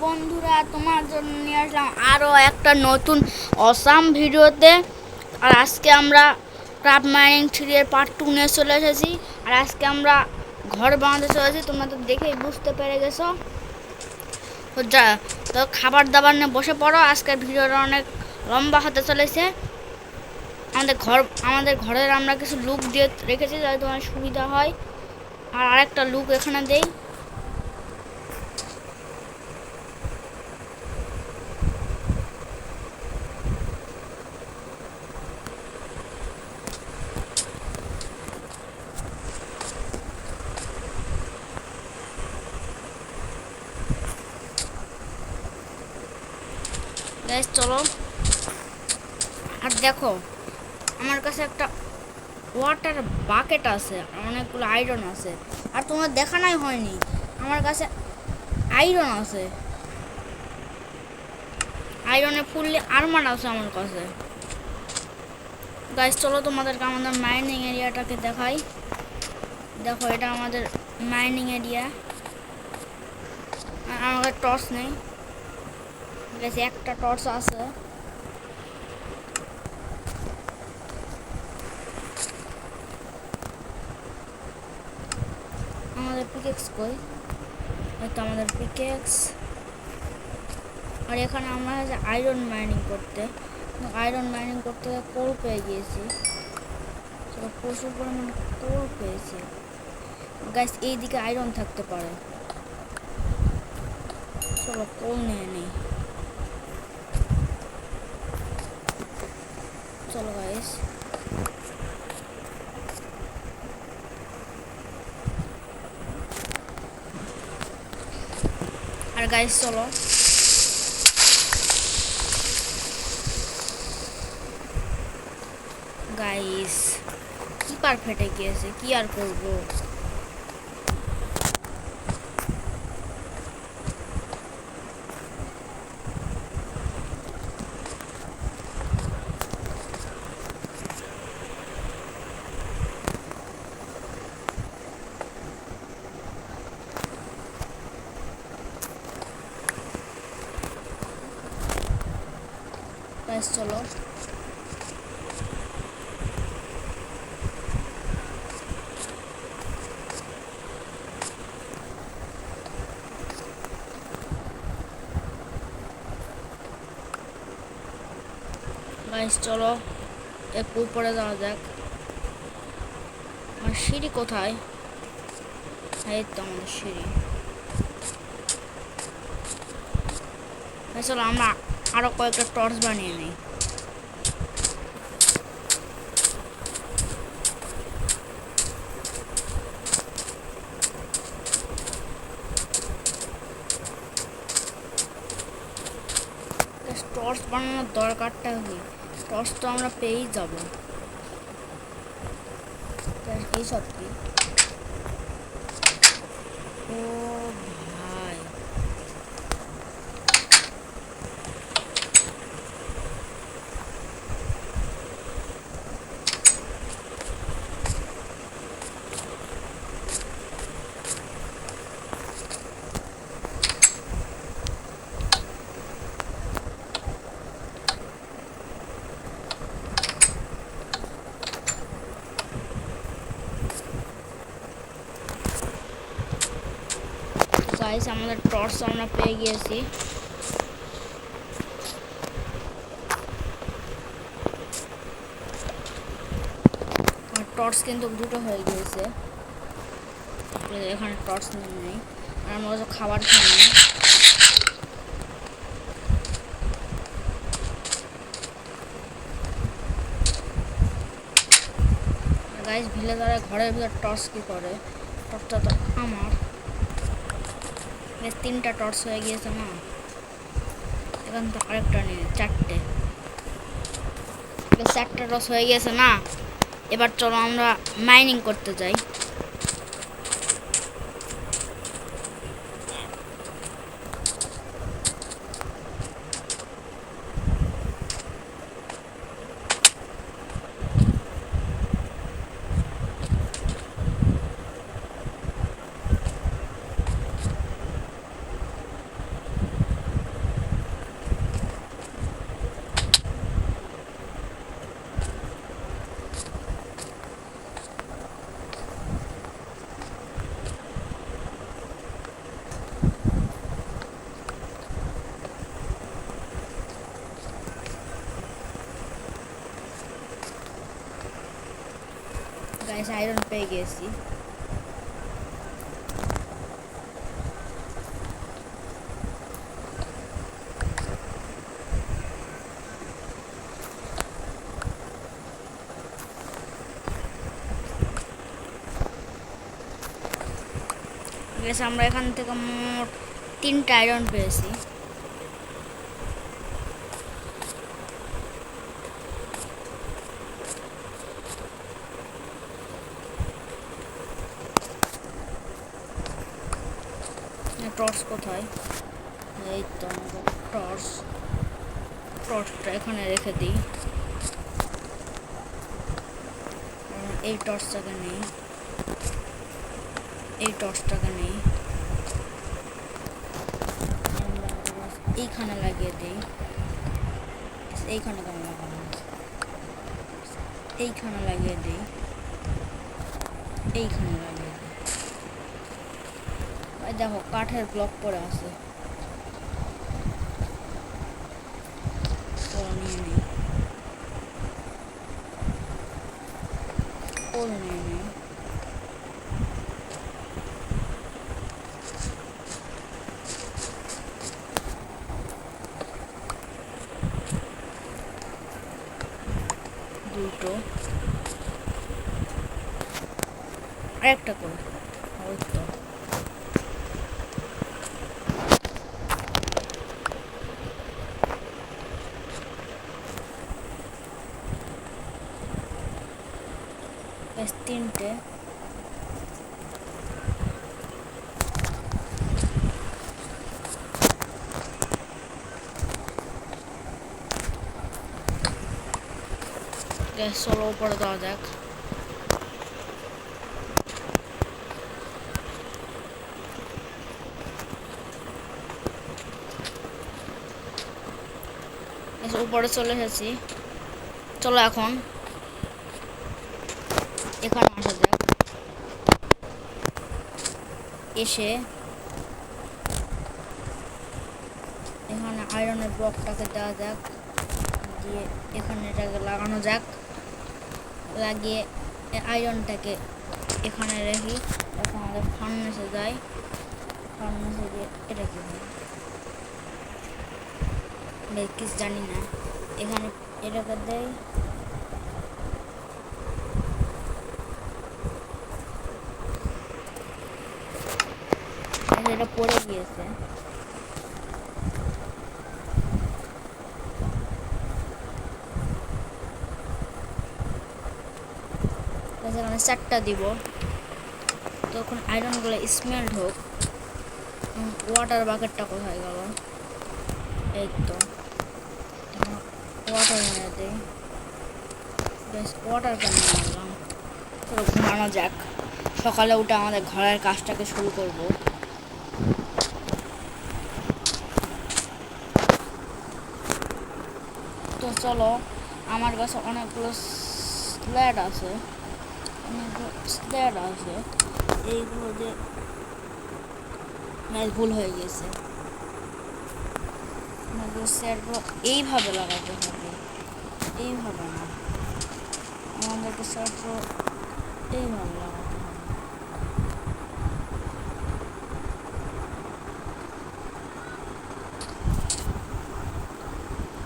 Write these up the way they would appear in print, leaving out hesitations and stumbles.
বন্ধুরা, তোমার জন্য নিয়ে আসলাম আরও একটা নতুন অসাম ভিডিওতে। আর আজকে আমরা ক্রাফট মাইনিং 3 এর পার্ট 2 নিয়ে চলে এসেছি। আর আজকে আমরা ঘর বানাতে চলেছি, তোমরা তো দেখেই বুঝতে পেরে গেছো। তো তো খাবার দাবার নিয়ে বসে পড়ো, আজকের ভিডিওটা অনেক লম্বা হতে চলেছে। আমাদের ঘরের আমরা কিছু লুক দিয়ে রেখেছি যাতে তোমার সুবিধা হয়। আর আরেকটা লুক এখানে দেই। গাইস চলো, আর দেখো আমার কাছে একটা ওয়াটার বাকেট আছে, অনেকগুলো আয়রন আছে। আর তোমার দেখানোই হয়নি, আমার কাছে আয়রন আছে, আয়রনে ফুললি আর্মার আছে আমার কাছে। গাইস চলো তোমাদেরকে আমাদের মাইনিং এরিয়াটাকে দেখাই। দেখো এটা আমাদের মাইনিং এরিয়া। আমাদের টর্চ নেই, গাইস একটা টর্চ আছে। আমাদের পিকেক্স কই? এটা আমাদের পিকেক্স। আর এখানে আমরা আয়রন মাইনিং করতে কোল পেয়ে গিয়েছি, প্রচুর পরিমাণে কোল পেয়েছি। গাইস এইদিকে আয়রন থাকতে পারে, চলো কোল নিয়ে নেই। চলো গাইস, আর গাইস চলো গাইস, কি পার ফেটে গিয়েছে, কি আর করবো। গাইস চলো, গাইস চলো একটু উপরে যাওয়া যাক। আর সিঁড়ি কোথায়? এই তো আমাদের সিঁড়ি। চলো আমরা আরো কয়েকটা টর্চ বানিয়ে নিই। টর্চ বানানোর দরকারটা কি? টর্চ তো আমরা পেয়েই যাবো। এইসব কি? ও ভাই, গাইস আমাদের টর্চ আমরা পেয়ে গিয়েছি। আর টর্চ কিন্তু দুটো হয়ে গিয়েছে, এখানে টর্চ নেই। আর আমরা তো খাবার খাই না। গাইস ভিলেজারের ঘরের ভিতর টর্চ কি করে? টর্চটা তো আমার। তিনটা টর্চ হয়ে গিয়েছে না, এখান তো আরেকটা নিয়ে চারটে টর্চ হয়ে গিয়েছে না। এবার চলো আমরা মাইনিং করতে যাই। আয়রন পেয়ে গেছি। আমরা এখান থেকে মোট 3টা আয়রন পেয়েছি। টর্চ কোথায়? এই তো টর্চটা এখানে রেখে দিই। এই টর্চটাকে নেই, এই টর্চটাকে নেই, এইখানে লাগিয়ে দিই। এইখানে কেন লাগানো? এইখানে লাগিয়ে দিই, এইখানে লাগিয়ে দিই। দেখো কাঠের ব্লক পড়ে আছে, নিয়ে নিই, নিয়ে নিই। দুটো, আরেকটা করে, ওই তো ব্যাস 3টে। চলো উপরে দেওয়া যাক। উপরে চলে এসেছি। চলো এখন এখানে আসা যাক। এসে এখানে আয়রনের ব্লকটাকে দেওয়া যাক, দিয়ে এখানে এটাকে লাগানো যাক। লাগিয়ে আয়রনটাকে এখানে রেখি। এখন আমাদের ফার্নেসে যাই, ফার্নেসে গিয়ে এটা কি হয় কিছু জানি না। এখানে এটাকে দেই, এটা পড়ে গিয়েছে। এখানে 4টা দিব, তখন আয়রনগুলো স্মেল্ট হোক। ওয়াটার বাকেটটা কোথায় গেল? এই তো ওয়াটার মেরে দিই। বেশ ওয়াটার ক্যান মারলাম। পুরো ঘুমানো যাক। সকালে উঠে আমাদের ঘরের কাজটাকে শুরু করব। তো চলো, আমার কাছে অনেকগুলো স্ল্যাড আছে, এইগুলো যে ভুল হয়ে গেছে। স্যারগুলো এইভাবে লাগাতে হবে, এইভাবে না, আমাদেরকে স্যারগুলো এইভাবে লাগাতে হবে।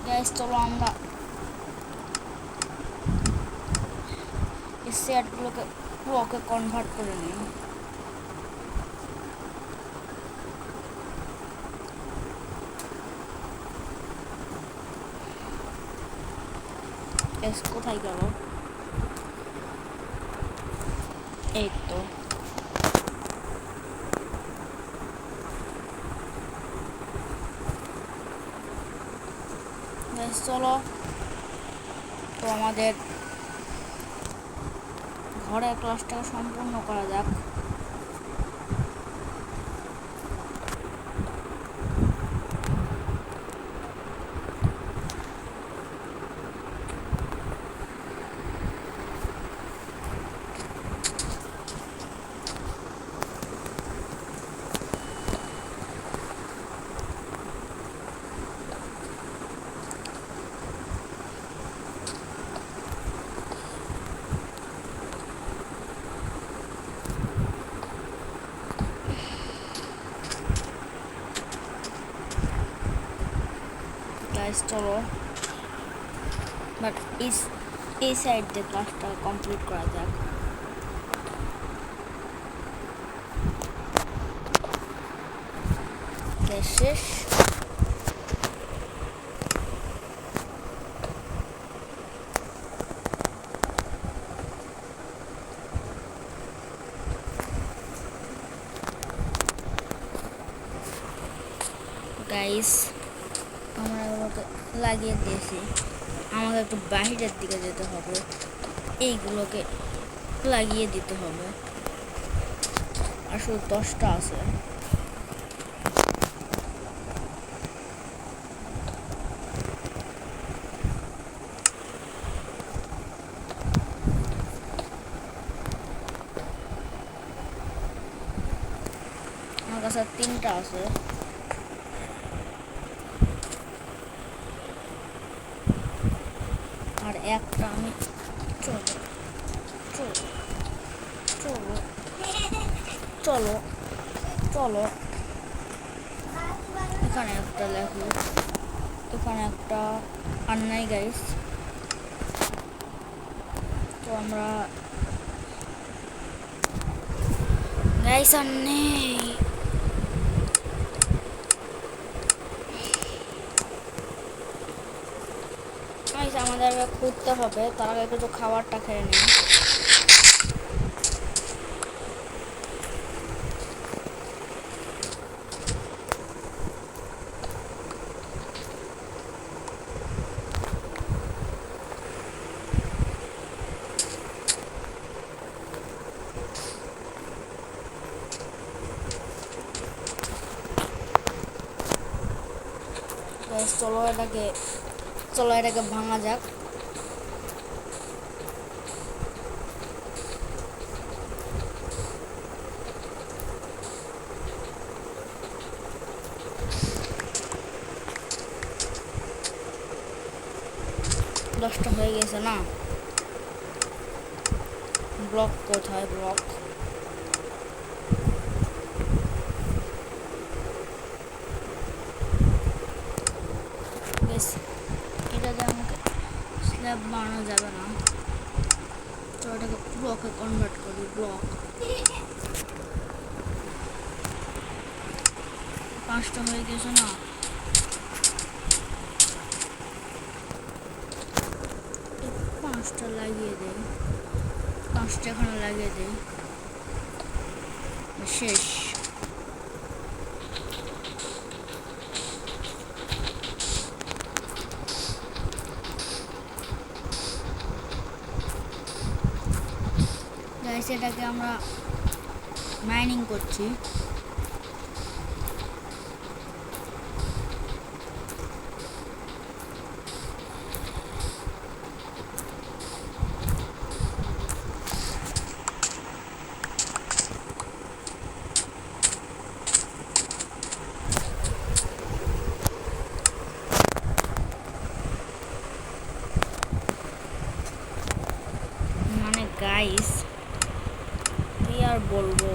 গ্যাস চলো আমরা এই সেটগুলোকে ব্লকে কনভার্ট করে নিই। কোথায় গেল? এই তো চলো, তো আমাদের ঘরের ক্লাসটাকে সম্পূর্ণ করা যাক। গাইস চলো বাট এই সাইড দিয়ে কাজটা কমপ্লিট করা যাক। শেষ গাইস আমরা ওগুলোকে লাগিয়ে দিয়েছি। আমাকে একটু বাহিরের দিকে যেতে হবে, এইগুলোকে লাগিয়ে দিতে হবে। আর শুধু 10টা আছে। আমার কাছে 3টা আছে। আর একটা আমি চলো চলো চলো চলো চলো এখানে একটা লেখো, এখানে একটা আর নাই গাইস। তো আমরা গাইস আর নেই। আমাদেরকে খুঁজতে হবে, তার আগে একটু খাবারটা খেয়ে নিই। চলো এটাকে ভাঙা যাক। দশটা হয়ে গেছে না? ব্লক কোথায়? ব্লক এটা যে আমাকে স্ল্যাব বানানো যাবে না, তো এটাকে ব্লকে কনভার্ট করি। ব্লক 5টা হয়ে গেছে না? পাঁচটা লাগিয়ে দেই, 5টা এখানে লাগিয়ে দেই। শেষ। গাইস এটাকে আমরা মাইনিং করছি। মানে গাইস কি আর বলবো,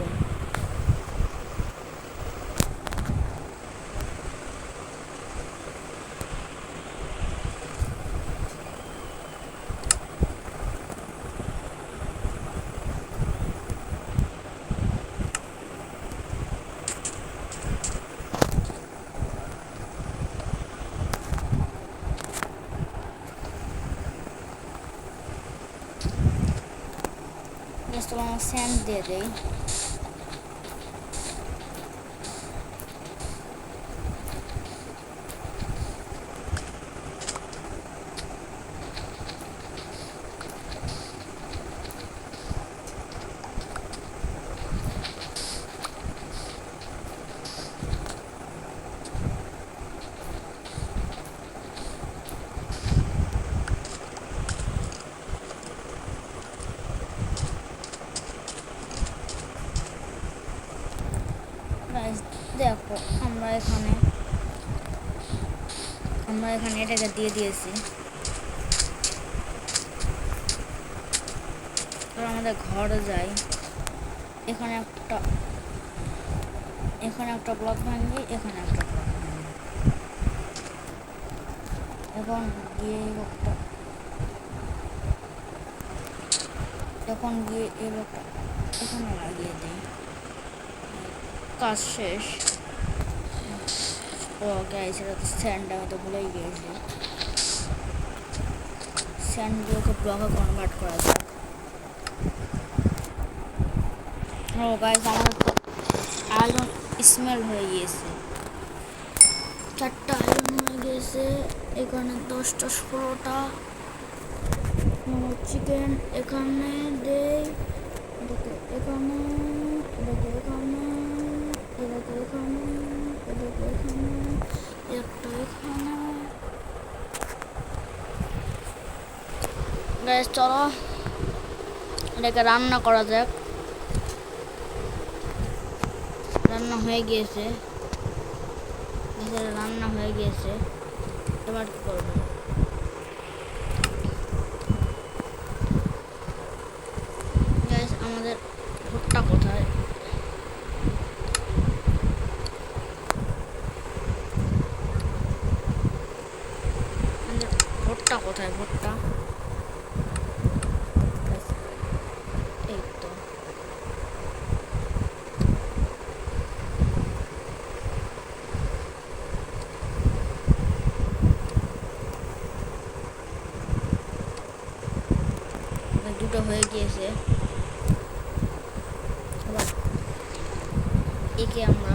স্যান্ড দিয়ে দেই। দেখো আমরা এখানে এটাকে দিয়ে দিয়েছি। আমাদের ঘরে যাই, এখানে একটা ব্লক ভাঙি, এখানে একটা ব্লক ভাঙি। এখন গিয়ে এই লোকটা এখানে লাগিয়ে দিই, কাজ শেষ। ও গাইস, এটা তো স্যান্ড, আমি তো ভুলেই গিয়েছি। স্যান্ডগুলোকে ব্লকে কনভার্ট করা যাক। ও গাইস, আমার তো আয়রন স্মেল হয়ে গিয়েছে, 4টা আয়রন হয়ে গেছে। এখানে 10টা 16টা চিকেন এখানে দেই, এটাকে এখানে, এটাকে এখানে, এটাকে এখানে, এটাকে এখানে, একটা এখানে। গ্যাস চলো এটাকে রান্না করা যাক। রান্না হয়ে গিয়েছে, রান্না হয়ে গিয়েছে। এবার কি করবো? গ্যাস আমাদের ভুট্টা কোথায়? ভুট্টা কোথায়? ভুট্টা এই তো। দুটো হয়ে গিয়েছে। এবার একে আমরা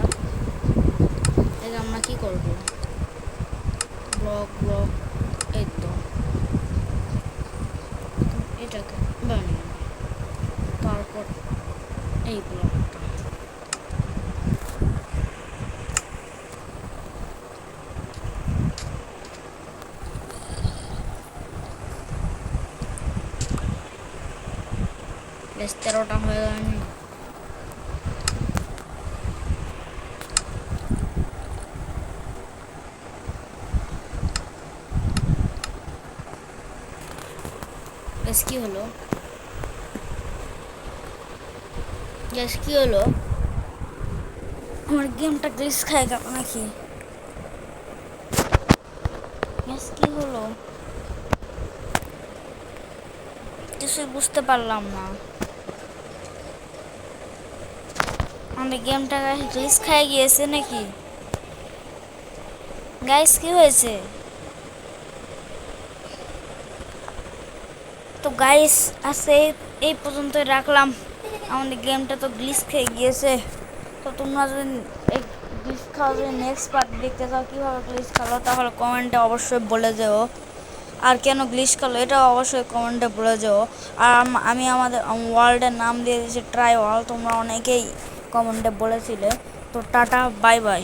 কি করব? ব্লক এই তো, এটাকে বানিয়ে তারপর এই ব্লকটা বেশ 13টা হয়ে গেল। গ্যাস কি হলো? গ্যাস কি হলো? আমার গেমটা গ্লিচ খায় গেল নাকি? গ্যাস কি হলো? কিছুই বুঝতে পারলাম না। আমাদের গেমটা গ্লিচ খায় গিয়েছে নাকি? গাইস কি হয়েছে? তো গাইস আজকে এই পর্যন্তই রাখলাম। আমাদের গেমটা তো গ্লিচ খেয়ে গিয়েছে। তো তোমরা যদি এই গ্লিচ খাওয়া যদি নেক্সট পার্ট দেখতে চাও কীভাবে গ্লিচ খেলো, তাহলে কমেন্টে অবশ্যই বলে যেও। আর কেন গ্লিচ খেলো এটাও অবশ্যই কমেন্টে বলে যেও। আর আমি আমাদের ওয়ার্ল্ডের নাম দিয়ে দিয়েছি ট্রাই ওয়ার্ল্ড, তোমরা অনেকেই কমেন্টে বলেছিলে। তো টাটা, বাই বাই।